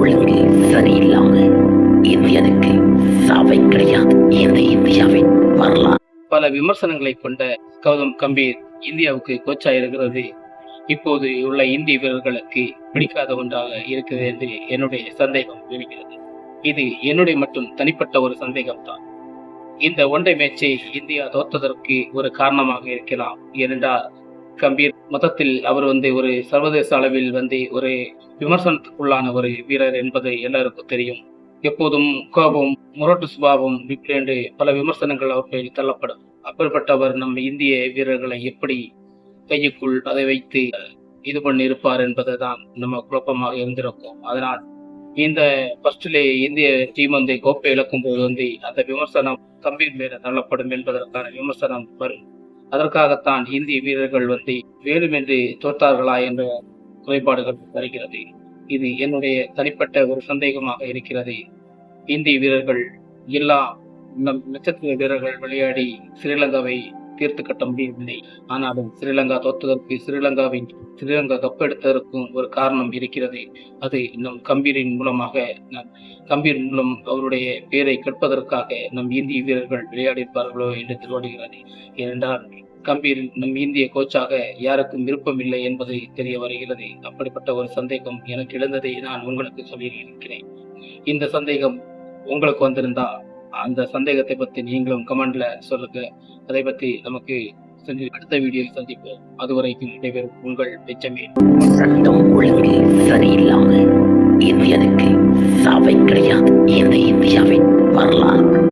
ஒழுங்கு சரியில்லாம இந்தியனுக்கு சாவை கிடையாது. இந்த இந்தியாவின் வரலாறு பல விமர்சனங்களை கொண்ட கௌதம் கம்பீர் இந்தியாவுக்கு கோச்சாக இருக்கிறது இப்போது உள்ள இந்திய வீரர்களுக்கு பிடிக்காத ஒன்றாக இருக்குது என்று என்னுடைய சந்தேகம் இருக்கிறது. இது என்னுடைய மட்டும் தனிப்பட்ட ஒரு சந்தேகம் தான். இந்த ஒன்றை மேட்சை இந்தியா தோற்றதற்கு ஒரு காரணமாக இருக்கலாம். ஏனென்றால் கம்பீர் மொத்தத்தில் அவர் ஒரு சர்வதேச அளவில் ஒரு விமர்சனத்துக்குள்ளான ஒரு வீரர் என்பது எல்லாருக்கும் தெரியும். எப்போதும் கோபம், முரட்டு சுபாவம் என்று பல விமர்சனங்கள் அவர் பேரில் தள்ளப்படும். அப்படிப்பட்டவர் நம்ம இந்திய வீரர்களை எப்படி கையுக்குள் அதை வைத்து இது பண்ணி இருப்பார் என்பதுதான் நம்ம குழப்பமாக இருந்திருக்கும். அதனால் இந்த ஃபர்ஸ்ட்லே இந்திய டீம் கோப்பை இழக்கும் போது அந்த விமர்சனம் கம்பீர் மேல தள்ளப்படும் என்பதற்கான விமர்சனம் வரும். அதற்காகத்தான் இந்திய வீரர்கள் வேண்டுமென்று தோற்றார்களா என்ற குறைபாடுகள் வருகிறது. இது என்னுடைய தனிப்பட்ட ஒரு சந்தேகமாக இருக்கிறது. இந்திய வீரர்கள் எல்லா நட்சத்திர வீரர்கள் விளையாடி ஸ்ரீலங்காவை தீர்த்து கட்ட முடியவில்லை. ஆனாலும் ஸ்ரீலங்கா தோற்றதற்கு ஸ்ரீலங்கா கப்பெடுத்ததற்கும் ஒரு காரணம் இருக்கிறது. அது நம் கம்பீரின் மூலம் அவருடைய பெயரை கற்பதற்காக நம் இந்திய வீரர்கள் விளையாடியிருப்பார்களோ என்று தோன்றுகிறது. ஏனென்றால் கம்பீர் நம் இந்திய கோச்சாக யாருக்கும் விருப்பம் இல்லை என்பது தெரிய வருகிறது. அப்படிப்பட்ட ஒரு சந்தேகம் எனக்கு எழுந்ததை நான் உங்களுக்கு சொல்லியிருக்கிறேன். இந்த சந்தேகம் உங்களுக்கு வந்திருந்தா அந்த சந்தேகத்தை பற்றி நீங்களும் கமெண்ட்ல சொல்லுங்க. அதை பற்றி நமக்கு அடுத்த வீடியோவில் சந்திப்போம். அதுவரைக்கும் இடைவெறும் உங்கள் பெஞ்சமின். சட்டம் ஒழுங்கு சரியில்லாம இந்தியனுக்கு சாவை கிடையாது. இந்த இந்தியாவின் வரலாறு